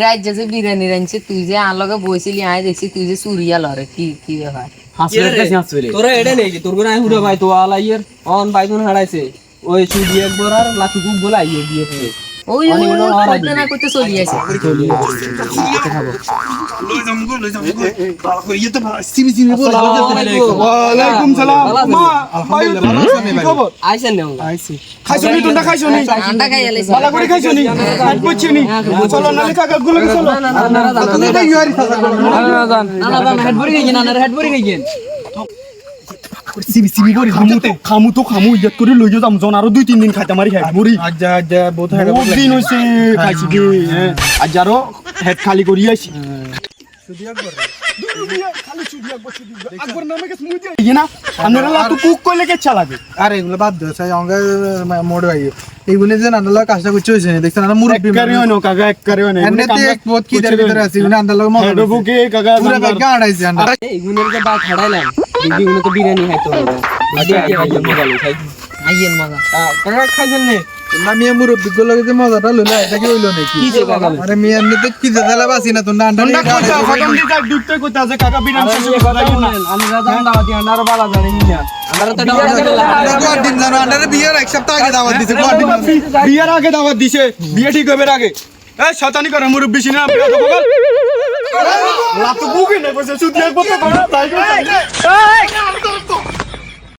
রাজ্যে যে বিরিয়ানি রাঁধছে তুই যে আলোকে বইছিলি আয় দেখছি তুই যে চুরিয়া লরে কি কি হয় তোরা এটা নেই তোর করে হুড়া ভাই তো আলাইয়ের অন বাইগুন হারাইছে ওই সুদি একবার আর লাঠি কুক বলে আইয়ে দিয়ে ওই করতে না করতে চলি আছে ওয়ালাইকুম সালাম মা কি খবর আইছেন না খাইছনি তোমরা খাইছনি ঠান্ডা খাই আলাইছে ভালো করে খাইছনি খাই পড়ছনি চলো নালে কাকা গুলো চলো তুমি তো ইউয়ারি হেড ভরি গেছেন হেড ভরি গেছেন সিবি করি খামু তো ইয়াত করে লই যাম জন আর 2-3 দিন খাইতে মারি খাই বড়ি আজ্জা বহুত হেড দিন হইছে খাইছি কি আজ্জারো হেড খালি করি আইছি সুদি আকবর খালি সুদি আকবর নামে কে মুই দিই না আপনারা লাতু কুক কইলে কে চালাবে আরে এগুলো বাদ দাও সাই অঙ্গ মোড় ভাই এইগুলো যে নানালা কাজটা করতে হইছে দেখছেন না মুরব্বি কারে হইনো কাকা এক কারে হইনো এমনিতে এক বহুত কি দের ভিতরে আছে এগুলো আন্দার লগে মজা বুকে কাকা পুরো ব্যাগ আড়াইছে আন্দার এইগুনের যে বাদ হারাইলাম দিদি উনি তো বিরিয়ানি খাইতো আইয়েন মজা কাকা খাইছেন নে না মিয়া মুরব্বি গুলো যে মজাটা লইলা এটা কি হইলো নাকি কি যে কাকা আরে মিয়া এমনিতে কি জালা বাসি না তো না আন্দার ঠান্ডা কইতা খতম দিতা দুধতে কইতা যে কাকা বিরান শেষ আমি রাজান দাওয়াতি আন্ডার বালা জানি না আন্ডার তো গড দিন জানো আন্দার বিয়ের এক সপ্তাহ আগে দাওয়াত দিছে গড দিন বিয়ার আগে দাওয়াত দিছে বিয়ে ঠিক হবে আগে এই শয়তানি করে মুরব্বি সিনা লাতু বুকে নে বসে সুদি একবার তো তাই